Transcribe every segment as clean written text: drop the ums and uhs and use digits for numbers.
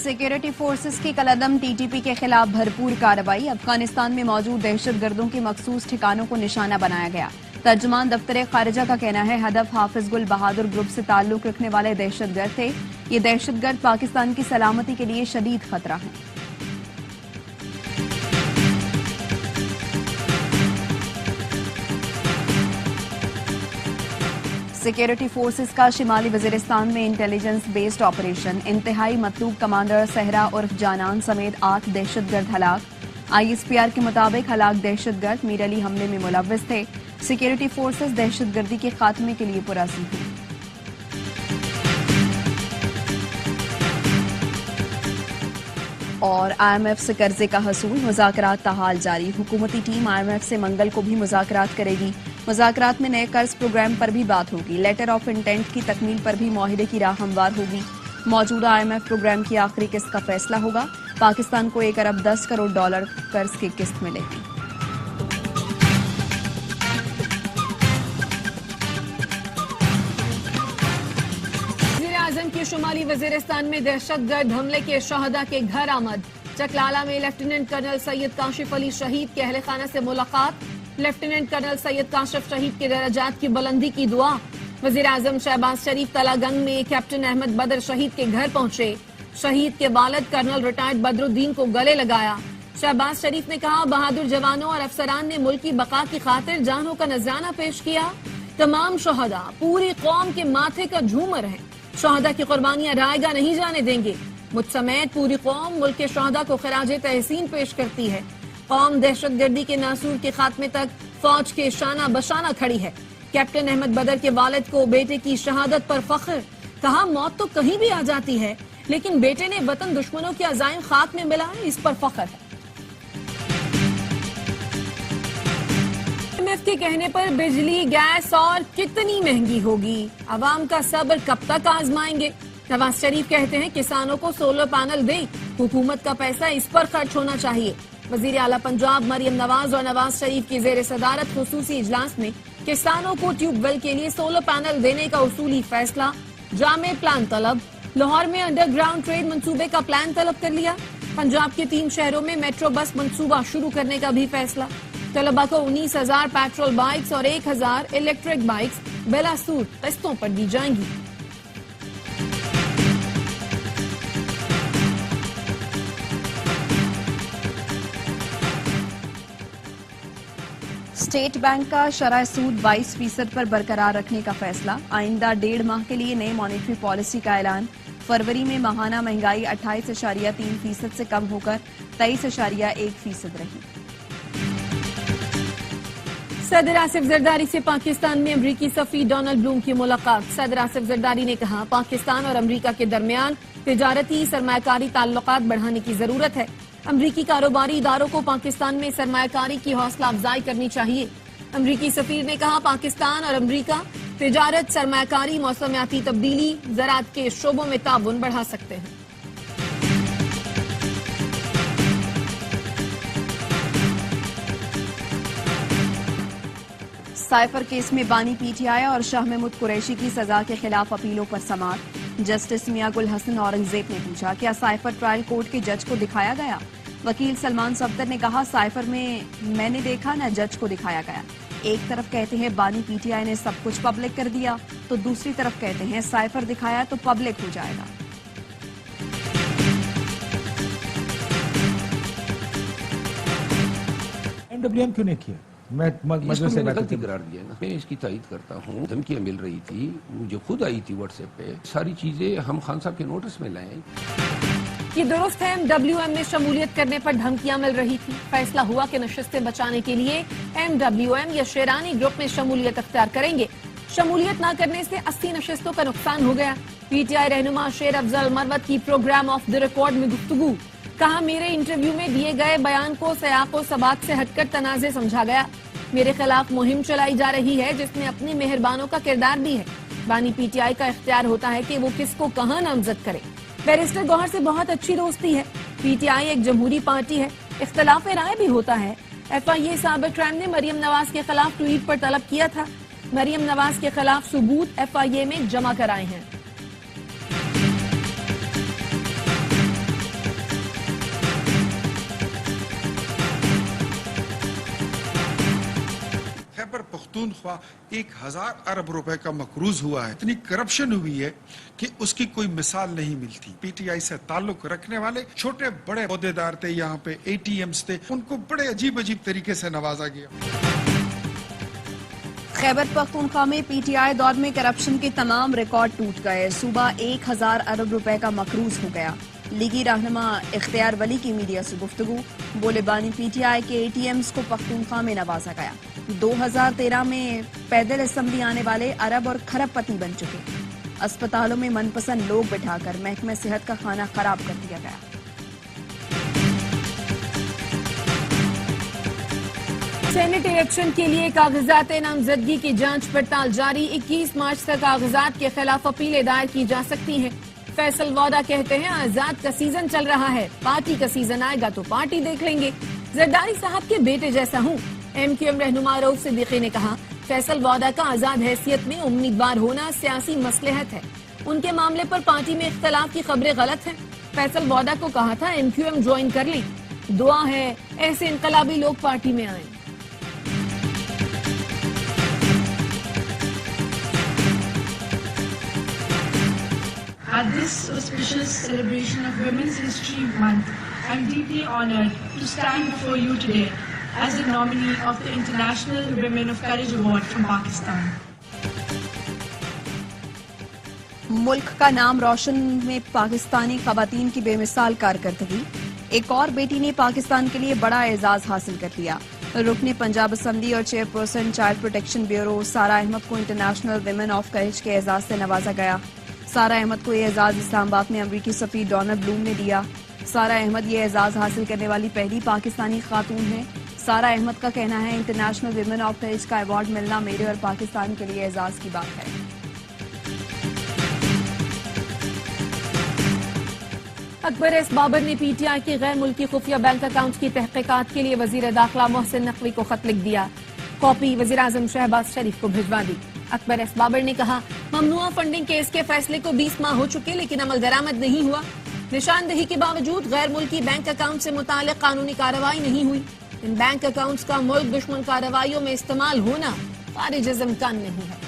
Security forces की कलअदम TTP के खिलाफ भरपूर कार्रवाई। अफगानिस्तान में मौजूद दहशतगर्दों के मखसूस ठिकानों को निशाना बनाया गया। तर्जुमान दफ्तर खारिजा का कहना है हदफ हाफिज गुल बहादुर ग्रुप से ताल्लुक रखने वाले दहशतगर्द थे। ये दहशतगर्द पाकिस्तान की सलामती के लिए शदीद खतरा है। सिक्योरिटी फोर्सेस का शिमाली वजीरिस्तान में इंटेलिजेंस बेस्ड ऑपरेशन। इंतहाई मतलूब कमांडर सहरा उर्फ जानान समेत 8 दहशतगर्द हलाक। ISPR के मुताबिक हलाक दहशतगर्द मीर अली हमले में मुलव्विस थे। सिक्योरिटी फोर्सेस दहशतगर्दी के खात्मे के लिए पुरअज़्म हैं। और IMF से कर्जे का हसूल, मुज़ाकरात ताहाल जारी। हुकूमती टीम IMF से मंगल को भी मुज़ाकरात करेगी। मुज़ाकरात में नए कर्ज प्रोग्राम पर भी बात होगी। लेटर ऑफ इंटेंट की तकमील पर भी मुआहिदे की राह हमवार होगी। मौजूदा IMF प्रोग्राम की आखिरी किस्त का फैसला होगा। पाकिस्तान को 1 अरब 10 करोड़ डॉलर कर्ज की किस्त मिलेगी। वज़ीर-ए-आज़म की शुमाली वज़ीरिस्तान में दहशतगर्द हमले के शहदा के घर आमद। चकलाला में लेफ्टिनेंट कर्नल सैयद काशिफ अली शहीद के अहले खाना से मुलाकात। लेफ्टिनेंट कर्नल सैयद काशिफ शहीद के दर्जात की बुलंदी की दुआ। वज़ीर-ए-आज़म शहबाज शरीफ तलागंग में कैप्टन अहमद बदर शहीद के घर पहुंचे। शहीद के वालिद कर्नल रिटायर्ड बदरुद्दीन को गले लगाया। शहबाज शरीफ ने कहा बहादुर जवानों और अफसरान ने मुल्क की बका की खातिर जानों का नजराना पेश किया। तमाम शहदा पूरी कौम के माथे का झूमर है। शहदा की कुर्बानियां रायगा नहीं जाने देंगे। मुझ समेत पूरी कौम मुल्क के शहदा को खराजे तहसीन पेश करती है। कौम दहशतगर्दी के नासूर के खात्मे तक फौज के शाना बशाना खड़ी है। कैप्टन अहमद बदर के वालिद को बेटे की शहादत पर फख्र। कहा मौत तो कहीं भी आ जाती है, लेकिन बेटे ने वतन दुश्मनों के अज़ाइम खाक में मिलाए, इस पर फख्र है। IMF के कहने पर बिजली गैस और कितनी महंगी होगी, अवाम का सब्र कब तक आजमाएंगे। नवाज शरीफ कहते हैं किसानों को सोलर पैनल दें, हुकूमत का पैसा इस पर खर्च होना चाहिए। वजीर आला पंजाब मरियम नवाज और नवाज शरीफ की जेर सदारत खुसूसी इजलास में किसानों को ट्यूबवेल के लिए सोलर पैनल देने का उसूली फैसला। जामे प्लान तलब। लाहौर में अंडरग्राउंड ट्रेन मंसूबे का प्लान तलब कर लिया। पंजाब के 3 शहरों में मेट्रो बस मंसूबा शुरू करने का भी फैसला। तलबा को 19,000 पेट्रोल बाइक्स और 1,000 इलेक्ट्रिक बाइक्स बेलासूर किस्तों पर दी जाएंगी। स्टेट बैंक का शरह सूद 22% पर बरकरार रखने का फैसला। आइंदा 1.5 माह के लिए नई मॉनेटरी पॉलिसी का ऐलान। फरवरी में माहाना महंगाई 28.3% से कम होकर 23.1% रही। सदर आसिफ जरदारी से पाकिस्तान में अमरीकी सफी डोनाल्ड ब्लूम की मुलाकात। सदर आसिफ जरदारी ने कहा पाकिस्तान और अमरीका के दरमियान तिजारती सरमायाकारी ताल्लुकात बढ़ाने की जरूरत है। अमरीकी कारोबारी इदारों को पाकिस्तान में सरमायाकारी की हौसला अफजाई करनी चाहिए। अमरीकी सफीर ने कहा पाकिस्तान और अमरीका तिजारत, सरमायाकारी, मौसमियाती तब्दीली, ज़राअत के शोबों में ताउन बढ़ा सकते हैं। साइफर केस में बानी PTI और शाह महमूद कुरैशी की सजा के खिलाफ अपीलों पर समाअत। जस्टिस मियां गुल हसन औरंगजेब ने पूछा क्या साइफर ट्रायल कोर्ट के जज को दिखाया गया। वकील सलमान सफदर ने कहा साइफर में मैंने देखा न जज को दिखाया गया। एक तरफ कहते हैं बानी PTI ने सब कुछ पब्लिक कर दिया, तो दूसरी तरफ कहते हैं साइफर दिखाया तो पब्लिक हो जाएगा। MWM क्यों नहीं किया? मैं इसको गलती करार दिया ना। मैं इसकी तायद करता हूँ। धमकियां मिल रही थी, मुझे खुद आई थी व्हाट्सएप पे। सारी चीजें हम खान साहब के नोटिस में लाए। ये दुरुस्त है MWM में शमूलियत करने पर धमकियां मिल रही थी। फैसला हुआ कि नशिस्तें बचाने के लिए MWM या शेरानी ग्रुप में शमूलियत अख्तियार करेंगे। शमूलियत न करने से 80 नशिस्तों का नुकसान हो गया। PTI रहनुमा शेर अफजल मरवत की प्रोग्राम ऑफ द रिकॉर्ड में गुफ्तगू। कहा मेरे इंटरव्यू में दिए गए बयान को सयाक व सबाक से हटकर तनाज़े समझा गया। मेरे खिलाफ मुहिम चलाई जा रही है जिसमें अपने मेहरबानों का किरदार भी है। बानी PTI का इख्तियार होता है कि वो किसको कहां नामजद करे। बैरिस्टर गौहर से बहुत अच्छी दोस्ती है। PTI एक जमहूरी पार्टी है, इख्तिलाफ राय भी होता है। FIA साबिर ट्रैम ने मरियम नवाज के खिलाफ ट्वीट पर तलब किया था। मरियम नवाज के खिलाफ सबूत FIA में जमा कराए हैं। खैबर पख्तूनख्वा 1000 अरब रुपए का मकरूज हुआ है। इतनी करप्शन हुई है कि उसकी कोई मिसाल नहीं मिलती। पीटीआई से ताल्लुक रखने वाले छोटे बड़े ओहदेदार थे, यहाँ पे ATMs थे, उनको बड़े अजीब अजीब तरीके से नवाजा गया। खैबर पख्तूनख्वा में पीटीआई दौर में करप्शन के तमाम रिकॉर्ड टूट गए। सूबा 1000 अरब रुपए का मकरूज हो गया। लीगी रहनुमा इख्तियार वली की मीडिया से गुफ्तगू, बोले बानी पीटीआई के ATMs को पख्तूनख्वा में नवाजा गया। 2013 में पैदल असम्बली आने वाले अरब और खरबपति बन चुके। अस्पतालों में मनपसंद लोग बिठाकर महकमे सेहत का खाना खराब कर दिया गया। सेनेट इलेक्शन के लिए कागजात नामजदगी की जांच पड़ताल जारी। 21 मार्च तक कागजात के खिलाफ अपीलें दायर की जा सकती हैं। फैसल वादा कहते हैं आजाद का सीजन चल रहा है, पार्टी का सीजन आएगा तो पार्टी देख लेंगे। जरदारी साहब के बेटे जैसा हूँ, MQM रहनुमा रऊफ सिद्दीकी ने कहा। फैसल वादा का आजाद हैसियत में उम्मीदवार होना सियासी मसलहत है। उनके मामले पर पार्टी में इख्तलाफ की खबरें गलत हैं। फैसल वादा को कहा था MQM ज्वाइन कर लें। दुआ है ऐसे इनकलाबी लोग पार्टी में आए। At this auspicious celebration of Women's History Month, I am deeply honored to stand before you today as the nominee of the International Women of Courage Award from Pakistan. मुल्क का नाम रोशन में पाकिस्तानी खवातीन की बेमिसाल कारकर्दगी। एक और बेटी ने पाकिस्तान के लिए बड़ा एजाज हासिल कर लिया। रुकने पंजाब असम्बली और चेयरपर्सन चाइल्ड प्रोटेक्शन ब्यूरो सारा अहमद को इंटरनेशनल विमेन ऑफ करेज के एजाज से नवाजा गया। सारा अहमद को ये एजाज इस्लामाबाद में अमरीकी सफीर डोनाल्ड ब्लूम ने दिया। सारा अहमद ये एजाज हासिल करने वाली पहली पाकिस्तानी खातून है। सारा अहमद का कहना है इंटरनेशनल विमेन ऑफ करेज का अवार्ड मिलना मेरे और पाकिस्तान के लिए एजाज की बात है। अकबर एस बाबर ने PTI के गैर मुल्की खुफिया बैंक अकाउंट की तहकीकात के लिए वजीर दाखिला मोहसिन नकवी को खत लिख दिया। कॉपी वजीर आजम शहबाज शरीफ को भिजवा दी। अकबर एस बाबर ने कहा ममनुआ फंडिंग केस के फैसले को 20 माह हो चुके लेकिन अमल दरामद नहीं हुआ। निशानदही के बावजूद गैर मुल्की बैंक अकाउंट से मुताल्लिक कानूनी कार्रवाई नहीं हुई। इन बैंक अकाउंट्स का मुल्क दुश्मन कार्रवाइयों में इस्तेमाल होना खारिज इम्कान नहीं है।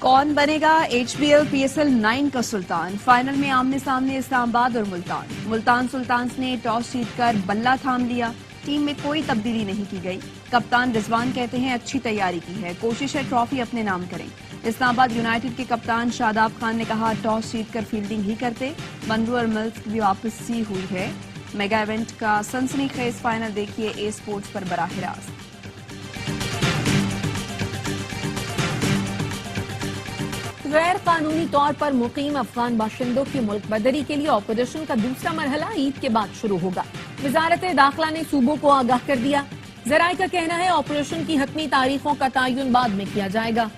कौन बनेगा HBL PSL 9 का सुल्तान? फाइनल में आमने सामने इस्लामाबाद और मुल्तान। मुल्तान सुल्तान्स ने टॉस जीतकर बल्ला थाम लिया। टीम में कोई तब्दीली नहीं की गई। कप्तान रिजवान कहते हैं अच्छी तैयारी की है, कोशिश है ट्रॉफी अपने नाम करें। इस्लामाबाद यूनाइटेड के कप्तान शादाब खान ने कहा टॉस जीतकर फील्डिंग ही करते। बंधु और मिल्स की भी वापसी हुई है। मेगा इवेंट का सनसनीखेज फाइनल देखिए A स्पोर्ट्स पर बराह रास्त। गैर कानूनी तौर पर मुकीम अफगान बाशिंदों की मुल्क बदरी के लिए ऑपरेशन का दूसरा मरहला ईद के बाद शुरू होगा। वजारत दाखिला ने सूबों को आगाह कर दिया। जराए का कहना है ऑपरेशन की हतमी तारीखों का तयन बाद में किया जाएगा।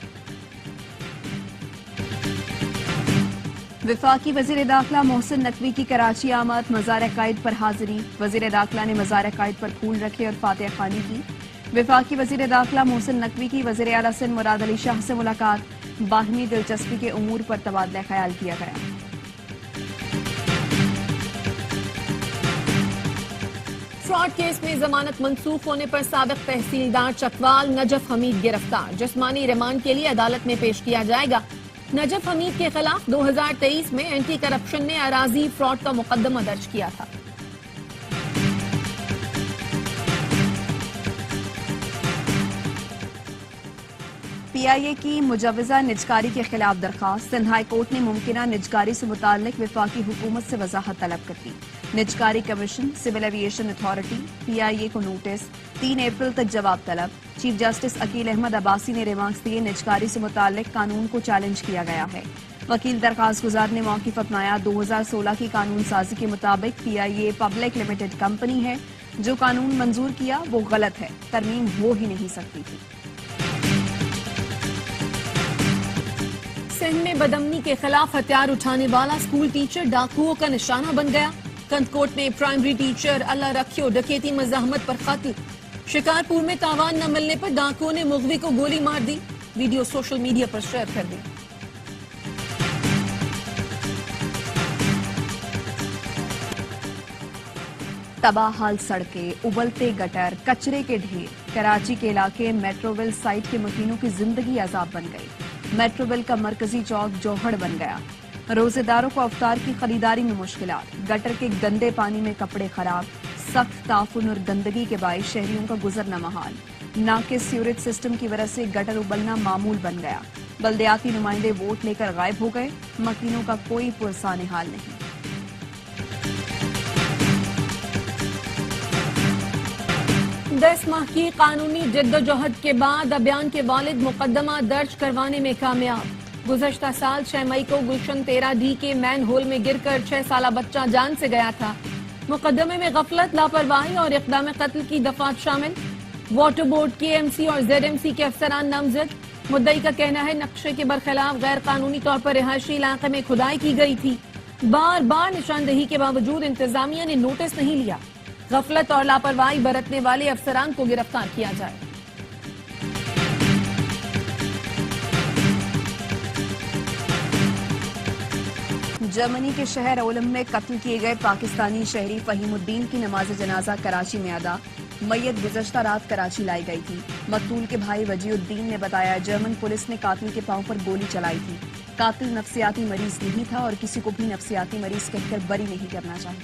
वफाकी वजीर दाखिला मोहसिन नकवी की कराची आमद, मज़ार कायद पर हाजिरी। वजीर दाखिला ने मज़ार कायद पर फूल रखे और फातिहा खानी की। वफाकी वजीर दाखिला मोहसिन नकवी की वजीर आला सिंध मुराद अली शाह से मुलाकात। बाहमी दिलचस्पी के उमूर पर तबादला ख्याल किया गया। फ्रॉड केस में जमानत मंसूख होने पर साबिक तहसीलदार चकवाल नजफ हमीद गिरफ्तार। जिस्मानी रिमांड के लिए अदालत में पेश किया जाएगा। नजफ हमीद के खिलाफ 2023 में एंटी करप्शन ने अराजी फ्रॉड का मुकदमा दर्ज किया था। PIA की मुजवजा निजकारी के खिलाफ दरखास्त। सिंध हाई कोर्ट ने मुमकिना निजकारी से मुताल्लिक वफाकी हुकूमत से वजाहत तलब कर दी। निजकारी commission, civil aviation authority, PIA को नोटिस। 3 अप्रैल तक जवाब तलब। चीफ जस्टिस अकील अहमद अब्बासी ने रिमार्क्स दिए। निजकारी से मुताल्लिक कानून को चैलेंज किया गया है। वकील दरखास्त गुजार ने मौक़िफ़ अपनाया। 2016 की कानून साजी के मुताबिक PIA पब्लिक लिमिटेड कंपनी है। जो कानून मंजूर किया वो गलत है, तरमीम हो ही नहीं सकती थी। सिंध में बदअमनी के खिलाफ हथियार उठाने वाला स्कूल टीचर डाकुओं का निशाना बन गया। कंदकोट में प्राइमरी टीचर अल्लाह रखियो डकैती मज़ाहमत पर कत्ल। शिकारपुर में तावान न मिलने पर डाकुओं ने मुगवी को गोली मार दी। वीडियो सोशल मीडिया पर शेयर कर दी। तबाह हाल सड़कें, उबलते गटर, कचरे के ढेर। कराची के इलाके मेट्रोविल साइट के मकीनों की जिंदगी अजाब बन गई। मेट्रोविल का मरकजी चौक जौहड़ बन गया। रोजेदारों को अफ्तार की खरीदारी में मुश्किलात। गटर के गंदे पानी में कपड़े खराब। सख्त ताफुन और गंदगी के बायस शहरियों का गुजरना महाल। नाकिस सीवरेज सिस्टम की वजह से गटर उबलना मामूल बन गया। बल्दियाती नुमाइंदे वोट लेकर गायब हो गए। मकीनों का कोई पुरसाने हाल नहीं। 10 माह की कानूनी जद्दोजहद के बाद अबियान के वालिद मुकदमा दर्ज करवाने में कामयाब। गुज़श्ता साल 6 मई को गुलशन 13D के मैन होल में गिरकर 6 साला बच्चा जान से गया था। मुकदमे में गफलत, लापरवाही और इक़दाम कत्ल की दफात शामिल। वाटर बोर्ड के एमसी और ZMC के अफसरान नामजद। मुद्दई का कहना है नक्शे के बरखिलाफ गैर कानूनी तौर पर रिहायशी इलाके में खुदाई की गई थी। बार बार निशानदही के बावजूद इंतजामिया ने नोटिस नहीं लिया। गफलत और लापरवाही बरतने वाले अफसरान को गिरफ्तार किया जाए। जर्मनी के शहर ओलम में कत्ल किए गए पाकिस्तानी शहरी फहीमुद्दीन की नमाज जनाजा कराची में अदा। मैयत गुज़श्ता रात कराची लाई गई थी। मकतूल के भाई वजीउद्दीन ने बताया, जर्मन पुलिस ने कातिल के पांव पर गोली चलाई थी। कातिल नफ्सियाती मरीज नहीं था और किसी को भी नफ्सियाती मरीज कहकर बरी नहीं करना चाहिए।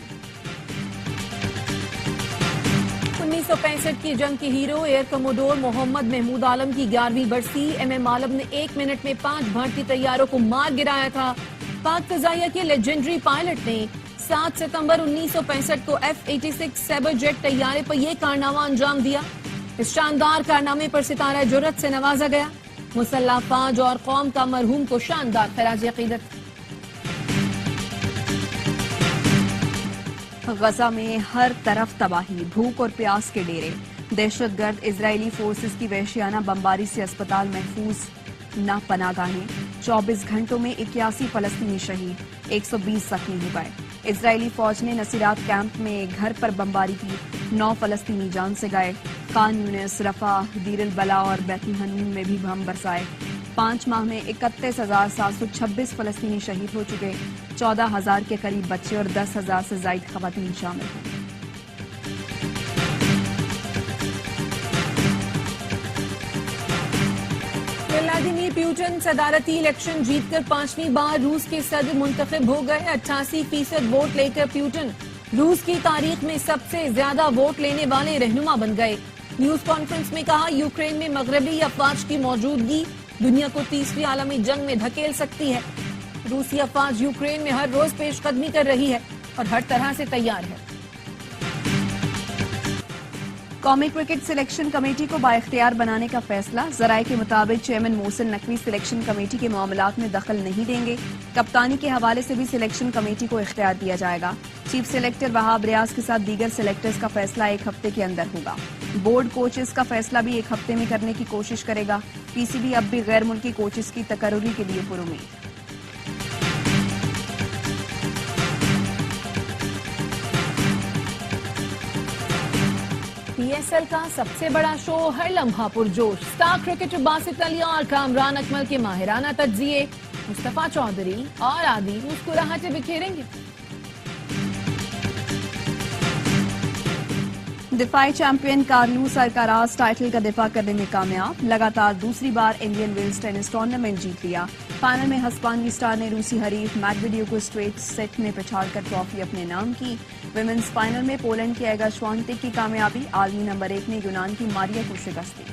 1965 की जंग के hero air commodore Muhammad Mahmood Alam की 11वीं बरसी। MM आलम ने 1 मिनट में 5 भारतीय तैयारों को मार गिराया था। पाक फ़िज़ाइया के लेजेंडरी पायलट ने 7 सितंबर 1965 को F-86 सैबर जेट तैयारे पर यह कारनामा अंजाम दिया। इस शानदार कारनामे पर सितारा जुर्रत से नवाजा गया। मुसल्लह फौज और कौम का मरहूम को शानदार खराज अक़ीदत। गजा में हर तरफ तबाही, भूख और प्यास के डेरे। दहशतगर्द इजरायली फोर्सेस की वहशियाना बमबारी से अस्पताल महफूज न पनागाहें। 24 घंटों में 81 फलस्तीनी शहीद, 120 जख्मी हो गए। इजरायली फौज ने नसीरात कैंप में एक घर पर बमबारी की। 9 फलस्तीनी जान से गए। खान यूनिस, रफाह, दीर अल बला और बैतुल हनून में भी बम बरसाए। 5 माह में 31,726 फलस्तीनी शहीद हो चुके। 14,000 के करीब बच्चे और 10,000 से ज्यादा खवातीन शामिल हैं। व्लादिमीर पुतिन सदारती इलेक्शन जीतकर 5वीं बार रूस के सदर मुंतखब हो गए। 88% वोट लेकर पुतिन रूस की तारीख में सबसे ज्यादा वोट लेने वाले रहनुमा बन गए। न्यूज कॉन्फ्रेंस में कहा, यूक्रेन में मगरबी अफवाज की मौजूदगी दुनिया को तीसरी आलमी जंग में धकेल सकती है। रूसी अफवाज यूक्रेन में हर रोज पेशकदमी कर रही है और हर तरह से तैयार है। कौमी क्रिकेट सिलेक्शन कमेटी को बाइख्तियार बनाने का फैसला। जराये के मुताबिक chairman Mohsin Naqvi selection committee के मामलात में दखल नहीं देंगे। कप्तानी के हवाले से भी सिलेक्शन कमेटी को इख्तियार दिया जाएगा। चीफ सेलेक्टर वहाब रियाज के साथ दीगर सेलेक्टर्स का फैसला 1 हफ्ते के अंदर होगा। बोर्ड कोचेस का फैसला भी 1 हफ्ते में करने की कोशिश करेगा। PCB अब भी गैर मुल्की कोचेस की तकर्रुरी के लिए पुरुमीद। PSL का सबसे बड़ा शो हर लम्हा पुरजोश। स्टार क्रिकेटर बासित अली और कामरान अकमल के माहिराना तज्जिए। मुस्तफा चौधरी और आदि मुस्कुराहटें बिखेरेंगे। दिफाई चैंपियन कार्लू सरकाराज टाइटल का दिफा करने में कामयाब। लगातार दूसरी बार इंडियन वेल्स टेनिस टूर्नामेंट जीत लिया। फाइनल में हस्पानवी स्टार ने रूसी हरीफ मैडवेडेव को स्ट्रेट सेट में पछाड़कर ट्रॉफी अपने नाम की। विमेंस फाइनल में पोलैंड की एगा श्वांतेक की कामयाबी। आलमी नंबर 1 ने यूनान की मारिया को शिकस्त दी।